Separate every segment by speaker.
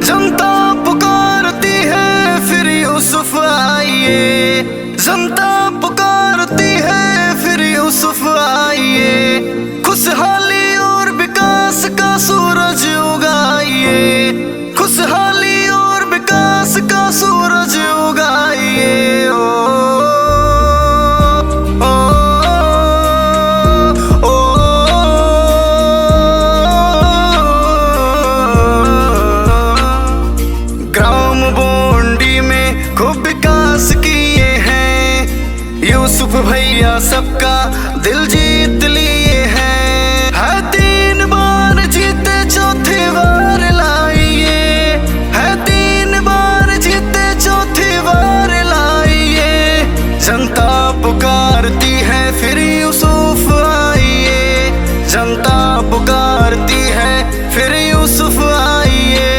Speaker 1: जनता पुकारती है फिर यूसुफ आइए, जनता पुकारती है फिर यूसुफ आइए, खुशहाली और विकास का सूरज उगाइए, खुशहाली और विकास का सूरज उगाइए। खूब विकास किए हैं यूसुफ भैया, सबका दिल जीत लिए हैं। है 3 बार जीते चौथी बार लाइए, है 3 बार जीते चौथी बार लाइए, जनता पुकारती है फिर यूसुफ आइए, जनता पुकारती है फिर यूसुफ आइए।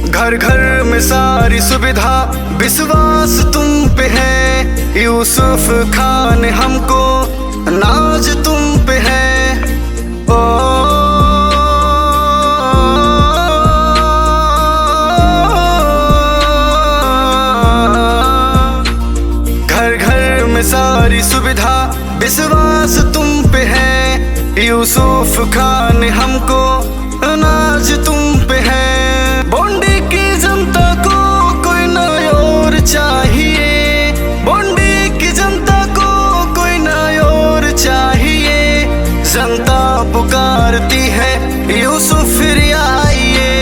Speaker 1: घर घर में सारी सुविधा विश्वास तुम पे है, यूसुफ खान हमको नाज तुम पे है। ओ घर घर में सारी सुविधा विश्वास तुम पे है, यूसुफ खान हमको नाज तुम पे है। बोंडी की जनता को कोई न और चाहिए, बोंडी की जनता को कोई न और चाहिए, जनता पुकारती है यूसुफ फिर आइए,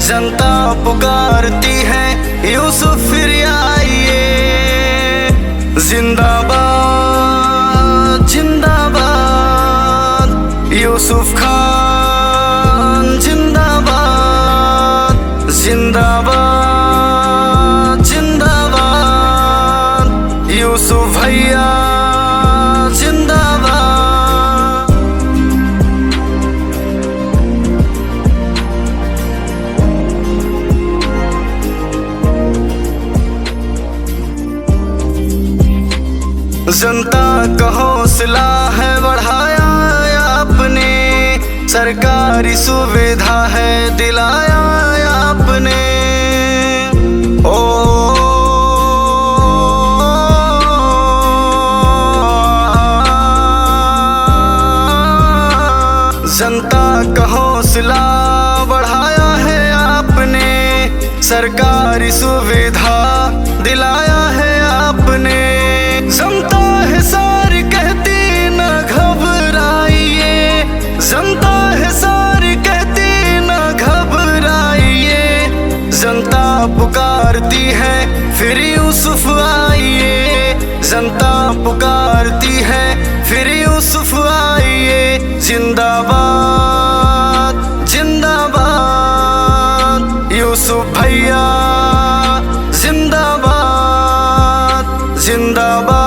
Speaker 1: जनता पुकारती है यूसुफ फिर आइए। जिंदाबाद जिंदाबाद यूसुफ खान, जिंदाबाद जिंदाबाद जिंदाबाद यूसुफ भैया, जिंदाबाद। जनता का हौसला है बढ़ाया आपने, सरकारी सुविधा है दिलाया आपने। ओ जनता का हौसला बढ़ाया है आपने, सरकारी सुविधा दिलाया है आपने। जनता है सारी कहती न घबराइए, जनता है सारी कहती न घबराइए, जनता पुकारती है फिर यूसुफ आइए, जनता पुकारती है फिर यूसुफ आइए। जिंदाबाद जिंदाबाद यूसुफ भैया, जिंदाबाद जिंदाबाद।